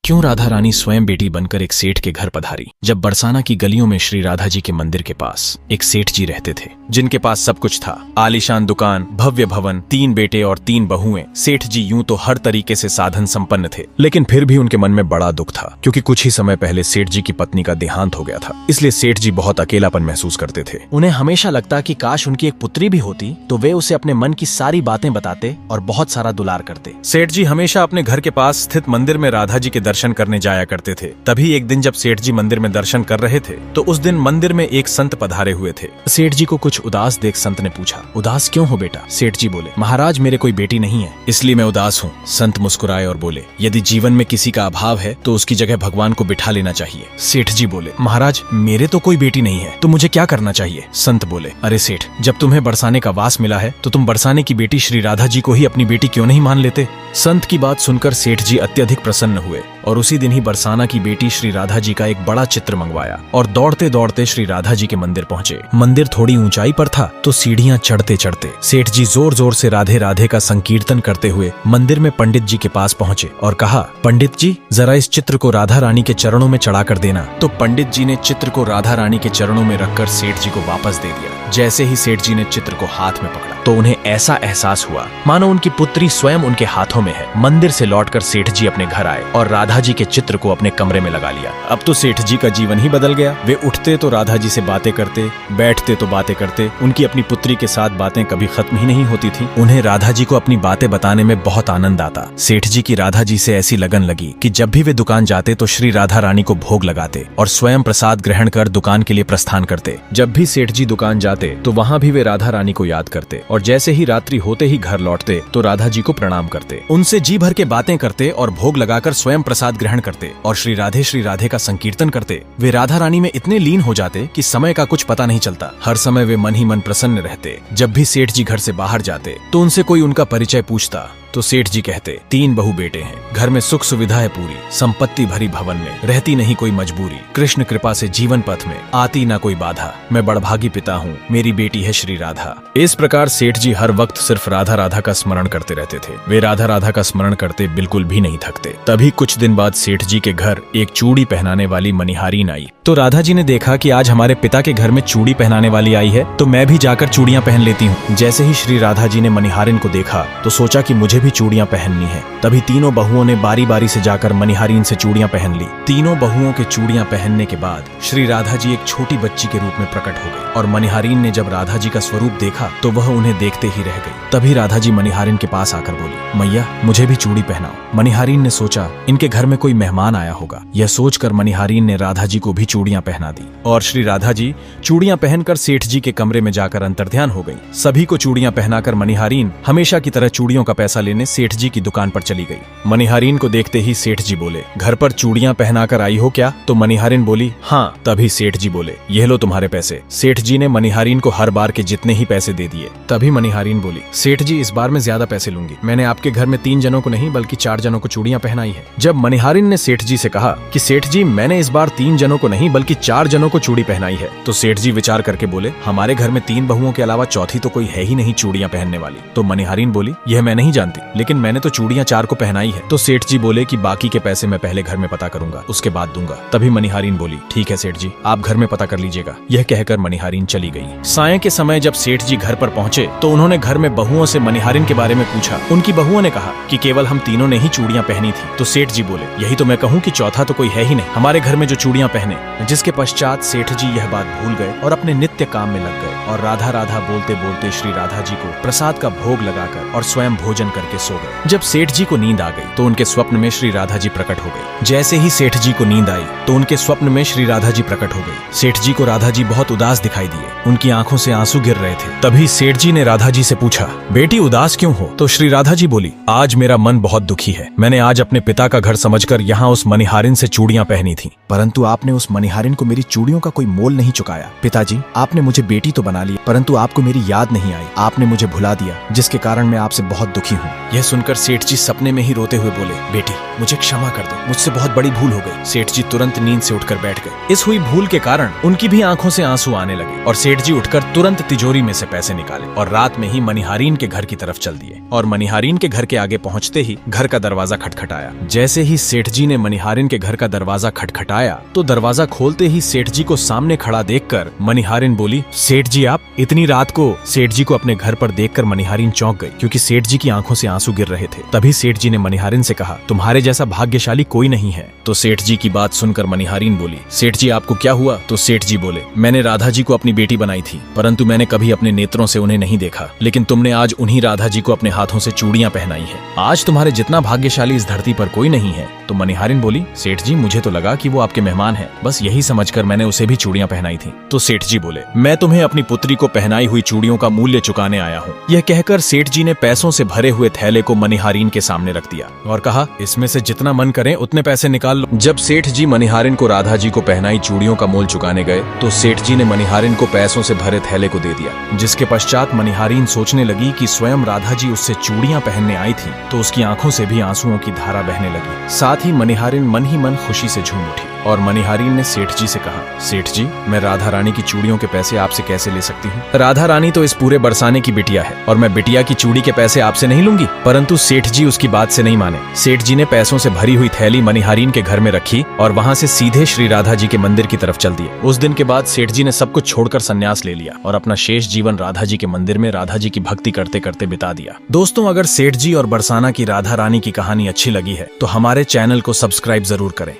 क्यों राधा रानी स्वयं बेटी बनकर एक सेठ के घर पधारी। जब बरसाना की गलियों में श्री राधा जी के मंदिर के पास एक सेठ जी रहते थे, जिनके पास सब कुछ था, आलीशान दुकान, भव्य भवन, 3 बेटे और 3 बहुएं। सेठ जी यूं तो हर तरीके से साधन संपन्न थे, लेकिन फिर भी उनके मन में बड़ा दुख था, क्योंकि कुछ ही समय पहले सेठ जी की पत्नी का देहांत हो गया था। इसलिए सेठ जी बहुत अकेलापन महसूस करते थे। उन्हें हमेशा लगता कि काश उनकी एक पुत्री भी होती तो वे उसे अपने मन की सारी बातें बताते और बहुत सारा दुलार करते। सेठ जी हमेशा अपने घर के पास स्थित मंदिर में राधा जी के दर्शन करने जाया करते थे। तभी एक दिन जब सेठ जी मंदिर में दर्शन कर रहे थे, तो उस दिन मंदिर में एक संत पधारे हुए थे। सेठ जी को कुछ उदास देख संत ने पूछा, उदास क्यों हो बेटा? सेठ जी बोले, महाराज मेरे कोई बेटी नहीं है, इसलिए मैं उदास हूँ। संत मुस्कुराए और बोले, यदि जीवन में किसी का अभाव है तो उसकी जगह भगवान को बिठा लेना चाहिए। सेठ जी बोले, महाराज मेरे तो कोई बेटी नहीं है, तो मुझे क्या करना चाहिए? संत बोले, अरे सेठ, जब तुम्हें बरसाने का वास मिला है तो तुम बरसाने की बेटी श्री राधा जी को ही अपनी बेटी क्यों नहीं मान लेते? संत की बात सुनकर सेठ जी अत्यधिक प्रसन्न हुए और उसी दिन ही बरसाना की बेटी श्री राधा जी का एक बड़ा चित्र मंगवाया और दौड़ते दौड़ते श्री राधा जी के मंदिर पहुंचे। मंदिर थोड़ी ऊंचाई पर था, तो सीढ़ियां चढ़ते चढ़ते सेठ जी जोर जोर से राधे राधे का संकीर्तन करते हुए मंदिर में पंडित जी के पास पहुंचे और कहा, पंडित जी जरा इस चित्र को राधा रानी के चरणों में चढ़ा कर देना। तो पंडित जी ने चित्र को राधा रानी के चरणों में रखकर सेठ जी को वापस दे दिया। जैसे ही सेठ जी ने चित्र को हाथ में पकड़ा तो उन्हें ऐसा एहसास हुआ मानो उनकी पुत्री स्वयं उनके हाथों में है। मंदिर से लौटकर सेठ जी अपने घर आए और राधा जी के चित्र को अपने कमरे में लगा लिया। अब तो सेठ जी का जीवन ही बदल गया। वे उठते तो राधा जी से बातें करते, बैठते तो बातें करते। उनकी अपनी पुत्री के साथ बातें कभी खत्म ही नहीं होती थी। उन्हें राधा जी को अपनी बातें बताने में बहुत आनंद आता। सेठ जी की राधा जी से ऐसी लगन लगी कि जब भी वे दुकान जाते तो श्री राधा रानी को भोग लगाते और स्वयं प्रसाद ग्रहण कर दुकान के लिए प्रस्थान करते। जब भी सेठ जी दुकान जाते तो वहाँ भी वे राधा रानी को याद करते और जैसे ही रात्रि होते ही घर लौटते तो राधा जी को प्रणाम करते, उनसे जी भर के बातें करते और भोग लगाकर स्वयं प्रसाद ग्रहण करते और श्री राधे का संकीर्तन करते। वे राधा रानी में इतने लीन हो जाते कि समय का कुछ पता नहीं चलता। हर समय वे मन ही मन प्रसन्न रहते। जब भी सेठ जी घर से बाहर जाते तो उनसे कोई उनका परिचय पूछता तो सेठ जी कहते, 3 बहु बेटे हैं, घर में सुख सुविधा है पूरी, संपत्ति भरी भवन में, रहती नहीं कोई मजबूरी, कृष्ण कृपा से जीवन पथ में आती ना कोई बाधा, मैं बड़भागी पिता हूँ, मेरी बेटी है श्री राधा। इस प्रकार सेठ जी हर वक्त सिर्फ राधा राधा का स्मरण करते रहते थे। वे राधा राधा का स्मरण करते बिल्कुल भी नहीं थकते। तभी कुछ दिन बाद सेठ जी के घर एक चूड़ी पहनाने वाली मनिहारीन आई। तो राधा जी ने देखा कि आज हमारे पिता के घर में चूड़ी पहनाने वाली आई है, तो मैं भी जाकर चूड़ियां पहन लेती हूँ। जैसे ही श्री राधा जी ने मनिहारिन को देखा तो सोचा कि मुझे भी चूड़ियां पहननी है। तभी तीनों बहुओं ने बारी बारी से जाकर मनिहारिन से चूड़ियां पहन ली। तीनों बहुओं के चूड़ियां पहनने के बाद श्री राधा जी एक छोटी बच्ची के रूप में प्रकट हो गई और मनिहारिन ने जब राधा जी का स्वरूप देखा तो वह उन्हें देखते ही रह गई। तभी राधा जी मनिहारिन के पास आकर बोली, मैया मुझे भी चूड़ी पहनाओ। मनिहारिन ने सोचा इनके घर में कोई मेहमान आया होगा। यह सोचकर मनिहारिन ने राधा जी को भी चूड़ियां पहना दी और श्री राधा जी चूड़ियां पहनकर सेठ जी के कमरे में जाकर अंतर्ध्यान हो गई। सभी को चूड़ियां पहनाकर मनिहारिन हमेशा की तरह चूड़ियों का पैसा लेने सेठ जी की दुकान पर चली गई। मनिहारिन को देखते ही सेठ जी बोले, घर पर चूड़ियां पहनाकर आई हो क्या? तो मनिहारिन बोली, हाँ। तभी सेठ जी बोले, ये लो तुम्हारे पैसे। सेठ जी ने मनिहारिन को हर बार के जितने ही पैसे दे दिए। तभी मनिहारिन बोली, सेठ जी इस बार मैं ज्यादा पैसे लूंगी। मैंने आपके घर में 3 जनों को नहीं बल्कि 4 जनों को चूड़ियां पहनाई है। जब मनिहारिन ने सेठ जी से कहा कि सेठ जी मैंने इस बार 3 जनों को नहीं बल्कि 4 जनों को चूड़ी पहनाई है, तो सेठ जी विचार करके बोले, हमारे घर में 3 बहुओं के अलावा चौथी तो कोई है ही नहीं चूड़ियां पहनने वाली। तो मनिहारिन बोली, यह मैं नहीं जानती, लेकिन मैंने तो चूड़ियां 4 को पहनाई है। तो सेठ जी बोले कि बाकी के पैसे मैं पहले घर में पता करूंगा, उसके बाद दूंगा। तभी मनिहारिन बोली, ठीक है सेठ जी, आप घर में पता कर लीजिएगा। यह कहकर मनिहारिन चली गई। सायं के समय जब सेठ जी घर पर पहुंचे तो उन्होंने घर में बहुओं से मनिहारिन के बारे में पूछा। उनकी बहुओं ने कहा कि केवल हम तीनों ने ही चूड़ियां पहनी थी। तो सेठ जी बोले, यही तो मैं कहूँ कि चौथा तो कोई है ही नहीं हमारे घर में जो चूड़ियां पहने। जिसके पश्चात सेठ जी यह बात भूल गए और अपने नित्य काम में लग गए और राधा राधा बोलते बोलते श्री राधा जी को प्रसाद का भोग लगाकर और स्वयं भोजन करके सो गए। जब सेठ जी को नींद आ गई तो उनके स्वप्न में श्री राधा जी प्रकट हो गई। जैसे ही सेठ जी को नींद आई तो उनके स्वप्न में श्री राधा जी प्रकट हो गई। सेठ जी को राधा जी बहुत उदास दिखाई दिए, उनकी आंखों से आंसू गिर रहे थे। तभी सेठ जी ने राधा जी से पूछा, बेटी उदास क्यों हो? तो श्री राधा जी बोली, आज मेरा मन बहुत दुखी है। मैंने आज अपने पिता का घर समझकर यहाँ उस मनिहारिन से चूड़ियां पहनी थी, परंतु आपने उस मनिहारिन को मेरी चूड़ियों का कोई मोल नहीं चुकाया। पिताजी आपने मुझे बेटी तो बना ली, परंतु आपको मेरी याद नहीं आई, आपने मुझे भुला दिया, जिसके कारण मैं आपसे बहुत दुखी हूँ। यह सुनकर सेठ जी सपने में ही रोते हुए बोले, बेटी मुझे क्षमा कर दो, मुझसे बहुत बड़ी भूल हो गई। सेठ जी तुरंत नींद से उठकर बैठ गए। इस हुई भूल के कारण उनकी भी आंखों से आंसू आने लगे और सेठ जी उठकर तुरंत तिजोरी में से पैसे निकाले और रात में ही मनिहारीन के घर की तरफ चल दिए। और मनिहारीन के घर के आगे पहुंचते ही घर का दरवाजा खटखटाया। जैसे ही सेठ जी ने मनिहारीन के घर का दरवाजा खटखटाया तो दरवाजा खोलते ही सेठ जी को सामने खड़ा देखकर मनिहारीन बोली, सेठ जी आप इतनी रात को। सेठ जी को अपने घर पर देखकर मनिहारीन चौंक गई क्योंकि सेठ जी की आंखों से आंसू गिर रहे थे। तभी सेठ जी ने मनिहारीन से कहा, तुम्हारे जैसा भाग्यशाली कोई नहीं है। तो सेठ जी की बात सुनकर मनिहारीन बोली, सेठ जी आपको क्या हुआ? तो सेठ जी बोले, मैंने राधा जी को अपनी बेटी बनाई थी, परंतु मैंने कभी अपने नेत्रों से उन्हें नहीं देखा, लेकिन तुमने आज उन्हीं राधा जी को अपने हाथों से चूड़ियां पहनाई है। आज तुम्हारे जितना भाग्यशाली इस धरती पर कोई नहीं है। तो मनिहारीन बोली, सेठ जी मुझे तो लगा कि वो आपके मेहमान है, बस यही समझकर मैंने उसे भी चूड़ियां पहनाई थी। तो सेठ जी बोले, मैं तुम्हें अपनी पुत्री को पहनाई हुई चूड़ियों का मूल्य चुकाने आया हूँ। यह कहकर सेठ जी ने पैसों से भरे हुए थैले को मनिहारीन के सामने रख दिया और कहा, इसमें से जितना मन करे उतने पैसे निकाल लो। जब सेठ जी मनिहारीन को राधा जी को पहनाई चूड़ियों का मोल चुकाने गए तो सेठ जी ने मनिहारीन को पैसों से भरे थैले को दे दिया। जिसके पश्चात मनिहारीन सोचने लगी कि स्वयं राधा जी उससे चूड़ियां पहनने आई थी तो उसकी आंखों से भी आंसुओं की धारा बहने लगी। साथ ही मनिहारीन मन ही मन खुशी से झूम उठी और मनिहारीन ने सेठ जी से कहा, सेठ जी मैं राधा रानी की चूड़ियों के पैसे आपसे कैसे ले सकती हूँ? राधा रानी तो इस पूरे बरसाने की बिटिया है और मैं बिटिया की चूड़ी के पैसे आपसे नहीं लूंगी। परंतु सेठ जी उसकी बात से नहीं माने। सेठ जी ने पैसों से भरी हुई थैली मनिहारीन के घर में रखी और वहाँ से सीधे श्री राधा जी के मंदिर की तरफ चल दिए। उस दिन के बाद सेठ जी ने सब कुछ छोड़कर संन्यास ले लिया और अपना शेष जीवन राधा जी के मंदिर में राधा जी की भक्ति करते करते बिता दिया। दोस्तों अगर सेठ जी और बरसाना की राधा रानी की कहानी अच्छी लगी है तो हमारे चैनल को सब्सक्राइब जरूर करें।